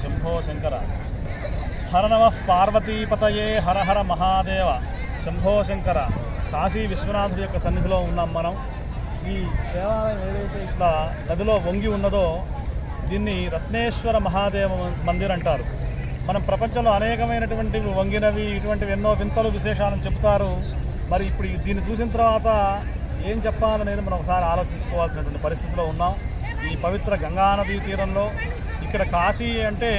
శంభో శంకర. హర నమః పార్వతీపతయే హర హర మహాదేవ శంభో శంకర. కాశీ విశ్వనాథుడి యొక్క సన్నిధిలో ఉన్నాం మనం. ఈ దేవాలయం ఏదైతే ఇట్లా నదిలో వంగి ఉన్నదో దీన్ని రత్నేశ్వర మహాదేవ మందిర్ అంటారు. మనం ప్రపంచంలో అనేకమైనటువంటి వంగినవి ఇటువంటివి ఎన్నో వింతలు విశేషాలను చెప్తారు. మరి ఇప్పుడు దీన్ని చూసిన తర్వాత ఏం చెప్పాలనేది మనం ఒకసారి ఆలోచించుకోవాల్సినటువంటి పరిస్థితిలో ఉన్నాం. ఈ పవిత్ర గంగానదీ తీరంలో ఇక్కడ కాశీ అంటే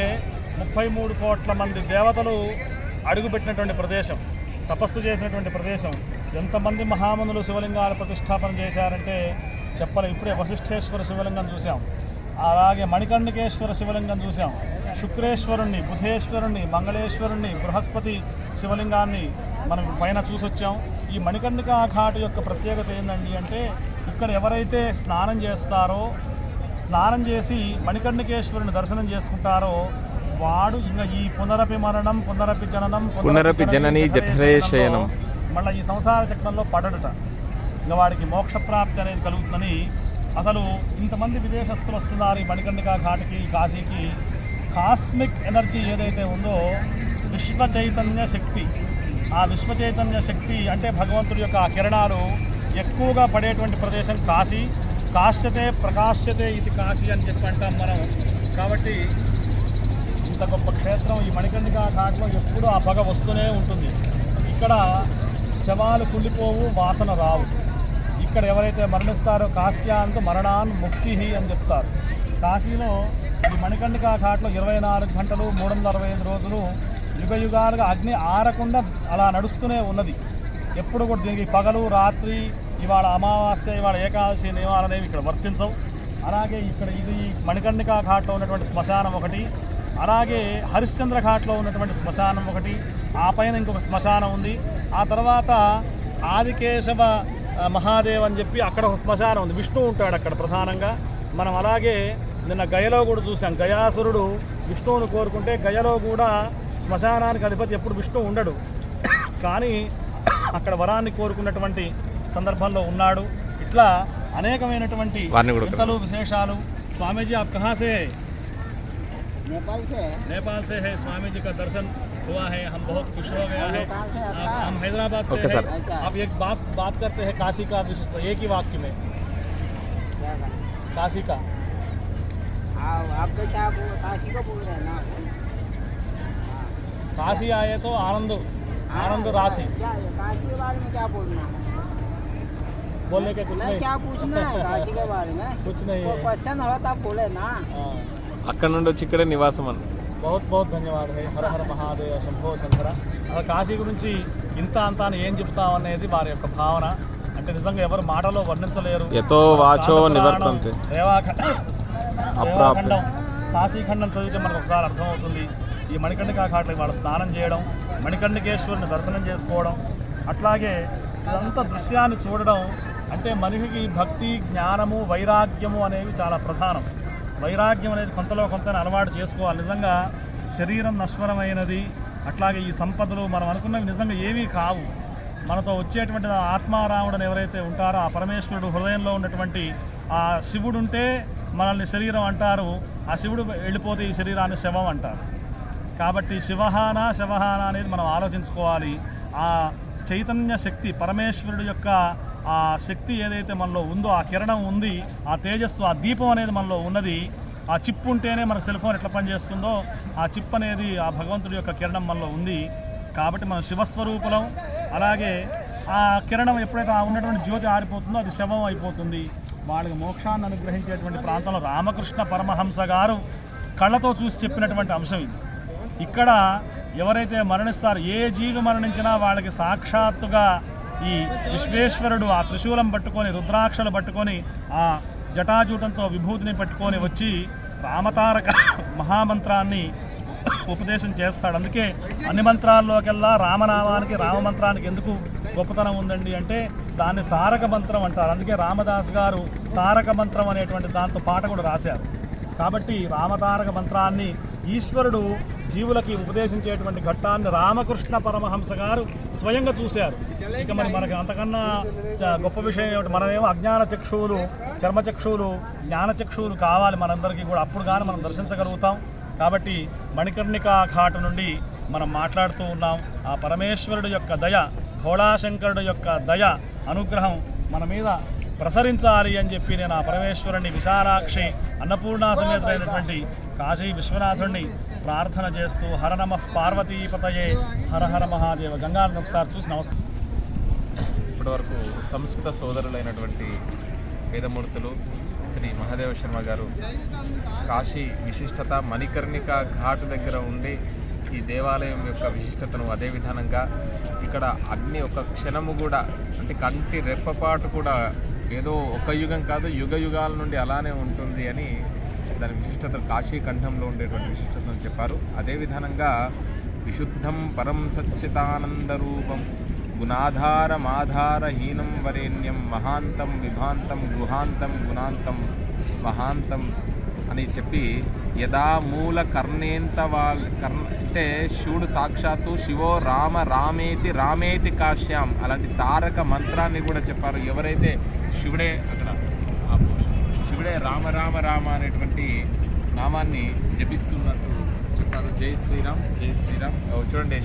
33 కోట్ల మంది దేవతలు అడుగుపెట్టినటువంటి ప్రదేశం, తపస్సు చేసినటువంటి ప్రదేశం. ఎంతమంది మహామునులు శివలింగాల ప్రతిష్టాపన చేశారంటే చెప్పలేం. ఇప్పుడే వశిష్ఠేశ్వర శివలింగం చూసాం, అలాగే మణికర్ణికేశ్వర శివలింగం చూసాం, శుక్రేశ్వరుణ్ణి, బుధేశ్వరుణ్ణి, మంగళేశ్వరుణ్ణి, బృహస్పతి శివలింగాన్ని మనం పైన చూసొచ్చాం. ఈ మణికర్ణికా ఘాట్ యొక్క ప్రత్యేకత ఏంటండి అంటే ఇక్కడ ఎవరైతే స్నానం చేస్తారో, స్నానం చేసి మణికర్ణికేశ్వరుని దర్శనం చేసుకుంటారో వాడు ఇంకా ఈ పునరపి మరణం, పునరపి జననం, పునరపి జనని జఠరేశయనం మళ్ళీ ఈ సంసార చక్రంలో పడడట. ఇంకా వాడికి మోక్షప్రాప్తి అనేది కలుగుతుందని. అసలు ఇంతమంది విదేశస్తులు వస్తున్నారు ఈ మణికర్ణికా ఘాట్కి, కాశీకి. కాస్మిక్ ఎనర్జీ ఏదైతే ఉందో విశ్వ చైతన్య శక్తి, ఆ విశ్వ చైతన్య శక్తి అంటే భగవంతుడి యొక్క ఆ కిరణాలు ఎక్కువగా పడేటువంటి ప్రదేశం కాశీ. కాశ్యతే ప్రకాశ్యతే ఇది కాశీ అని చెప్పి అంటాం మనం. కాబట్టి ఇంత గొప్ప క్షేత్రం ఈ మణికర్ణికా ఘాట్లో ఎప్పుడూ ఆ పగ వస్తూనే ఉంటుంది. ఇక్కడ శవాలు కుళ్ళిపోవు, వాసన రావు. ఇక్కడ ఎవరైతే మరణిస్తారో కాశ్యాంతు మరణాన్ ముక్తి అని చెప్తారు. కాశీలో ఈ మణికర్ణికా ఘాట్లో 24 గంటలు 365 రోజులు యుగయుగాలుగా అగ్ని ఆరకుండా అలా నడుస్తూనే ఉన్నది. ఎప్పుడు కూడా దీనికి పగలు రాత్రి, ఇవాళ అమావాస్య, ఇవాళ ఏకాదశి నియమాలు అనేవి ఇక్కడ వర్తించవు. అలాగే ఇక్కడ ఇది మణికర్ణికా ఘాట్లో ఉన్నటువంటి శ్మశానం ఒకటి, అలాగే హరిశ్చంద్ర ఘాట్లో ఉన్నటువంటి శ్మశానం ఒకటి, ఆ పైన ఇంకొక శ్మశానం ఉంది. ఆ తర్వాత ఆదికేశవ మహాదేవ్ అని చెప్పి అక్కడ ఒక శ్మశానం ఉంది, విష్ణువు ఉంటాడు అక్కడ ప్రధానంగా. మనం అలాగే నిన్న గయలో కూడా చూసాం, గయాసురుడు విష్ణువును కోరుకుంటే గయలో కూడా శ్మశానానికి అధిపతి ఎప్పుడు విష్ణువు ఉండడు, కానీ అక్కడ వరాన్ని కోరుకున్నటువంటి సందర్భంలో ఉన్నాడు. ఇట్లా అనేకమైనటువంటి వింతలు విశేషాలు. స్వామీజీ आप कहाँ से है? नेपाल से है। स्वामी जी का दर्शन हुआ है, हम बहुत खुश हो गया है। हम हैदराबाद से हैं। आप एक बात करते हैं काशी का विशेषता, एक ही वाक्य में काशी का। आप तो क्या काशी को बोल रहे हैं ना? काशी आए तो आनंद राशि। काशी के बारे में क्या बोलना है? बोलने के कुछ नहीं, क्या पूछना है काशी के बारे में? कुछ नहीं है, क्वेश्चन हो तो आप बोले ना। అక్కడ నుండి వచ్చి ఇక్కడే నివాసం అన్న. बहुत बहुत ధన్యవాదాలు. హర హర మహాదేవ శంభో శంకర. అసలు కాశీ గురించి ఇంత అంత అని ఏం చెప్తాం అనేది వారి యొక్క భావన. అంటే నిజంగా ఎవరు మాటలో వర్ణించలేరు. యతో వాచో నివర్తంతే. దేవాఖండం కాశీఖండం చదివితే మనకు ఒకసారి అర్థమవుతుంది. ఈ మణికర్ణికా ఘాట్కి వాళ్ళు స్నానం చేయడం, మణికర్ణికేశ్వరుని దర్శనం చేసుకోవడం, అట్లాగే ఇదంతా దృశ్యాన్ని చూడడం అంటే మనిషికి భక్తి, జ్ఞానము, వైరాగ్యము అనేవి చాలా ప్రధానం. వైరాగ్యం అనేది కొంతలో కొంత అలవాటు చేసుకోవాలి. నిజంగా శరీరం నశ్వరమైనది, అట్లాగే ఈ సంపదలు మనం అనుకున్నవి నిజంగా ఏమీ కావు. మనతో వచ్చేటువంటి ఆత్మారాముడని ఎవరైతే ఉంటారో ఆ పరమేశ్వరుడు హృదయంలో ఉన్నటువంటి ఆ శివుడు ఉంటే మనల్ని శరీరం అంటారు, ఆ శివుడు వెళ్ళిపోతే ఈ శరీరాన్ని శవం అంటారు. కాబట్టి శివహాన అనేది మనం ఆలోచించుకోవాలి. ఆ చైతన్య శక్తి, పరమేశ్వరుడు యొక్క ఆ శక్తి ఏదైతే మనలో ఉందో, ఆ కిరణం ఉంది, ఆ తేజస్సు, ఆ దీపం అనేది మనలో ఉన్నది. ఆ చిప్ ఉంటేనే మన సెల్ ఫోన్ ఎట్లా పనిచేస్తుందో ఆ చిప్ అనేది ఆ భగవంతుడి యొక్క కిరణం మనలో ఉంది. కాబట్టి మనం శివస్వరూపులం. అలాగే ఆ కిరణం ఎప్పుడైతే ఆ ఉన్నటువంటి జ్యోతి ఆరిపోతుందో అది శవం అయిపోతుంది. వాళ్ళకి మోక్షాన్ని అనుగ్రహించేటువంటి ప్రాంతంలో రామకృష్ణ పరమహంస గారు కళ్ళతో చూసి చెప్పినటువంటి అంశం ఇది. ఇక్కడ ఎవరైతే మరణిస్తారో, ఏ జీవి మరణించినా వాళ్ళకి సాక్షాత్తుగా ఈ విశ్వేశ్వరుడు ఆ త్రిశూలం పట్టుకొని, రుద్రాక్షలు పట్టుకొని, ఆ జటాజూటంతో విభూతిని పట్టుకొని వచ్చి రామతారక మహామంత్రాన్ని ఉపదేశం చేస్తాడు. అందుకే అన్ని మంత్రాల్లోకెల్లా రామనామానికి, రామమంత్రానికి ఎందుకు గొప్పతనం ఉందండి అంటే దాన్ని తారక మంత్రం అంటారు. అందుకే రామదాస్ గారు తారక మంత్రం అనేటువంటి దాంతో పాట కూడా రాశారు. కాబట్టి రామతారక మంత్రాన్ని ఈశ్వరుడు జీవులకి ఉపదేశించేటువంటి ఘట్టాన్ని రామకృష్ణ పరమహంస గారు స్వయంగా చూశారు. ఇక మరి మనకు అంతకన్నా గొప్ప విషయం ఏమిటి? మనమేమో అజ్ఞాన చక్షువులు, చర్మచక్షువులు, జ్ఞానచక్షువులు కావాలి మనందరికీ కూడా. అప్పుడు కానీ మనం దర్శించగలుగుతాం. కాబట్టి మణికర్ణికా ఘాటు నుండి మనం మాట్లాడుతూ ఉన్నాం. ఆ పరమేశ్వరుడు యొక్క దయ, భోళాశంకరుడు యొక్క దయ, అనుగ్రహం మన మీద ప్రసరించాలి అని చెప్పి నేను ఆ పరమేశ్వరుని విశాలాక్షి అన్నపూర్ణా సమేతుడైనటువంటి కాశీ విశ్వనాథుడిని ప్రార్థన చేస్తూ హర నమః పార్వతీపతయే హర హర మహాదేవ. గంగాను ఒకసారి చూసి నమస్కారం. ఇప్పటివరకు సంస్కృత సోదరులైనటువంటి వేదమూర్తులు శ్రీ మహాదేవ శర్మ గారు కాశీ విశిష్టత, మణికర్ణిక ఘాటు దగ్గర ఉండి ఈ దేవాలయం యొక్క విశిష్టతను, అదే విధానంగా ఇక్కడ అగ్ని ఒక క్షణము కూడా, అంటే కంటి రెప్పపాటు కూడా ఏదో ఒక యుగం కాదు, యుగ యుగాల నుండి అలానే ఉంటుంది అని దాని విశిష్టత, కాశీ కంఠంలో ఉండేటువంటి విశిష్టతను చెప్పారు. అదే విధానంగా విశుద్ధం పరం సచ్చితానంద రూపం గుణాధారమాధారహీనం వరేణ్యం మహాంతం విభాంతం గుహాంతం గుణాంతం మహాంతం అని చెప్పి యదా మూల కర్ణేంత అంటే శివుడు సాక్షాత్తు శివో రామ రామేతి రామేతి కాశ్యాం అలాంటి తారక మంత్రాన్ని కూడా చెప్పారు. ఎవరైతే శివుడే అక్కడ శివుడే రామ రామ రామ అనేటువంటి నామాన్ని జపిస్తున్నట్టు చెప్పారు. జై శ్రీరామ్, జై శ్రీరామ్. చూడండి,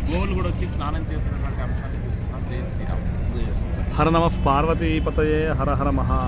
గోవులు కూడా వచ్చి స్నానం చేస్తున్నటువంటి అంశాన్ని చూస్తున్నాం. జై శ్రీరామ్. హర నమః పార్వతీపతయే హర హర మహా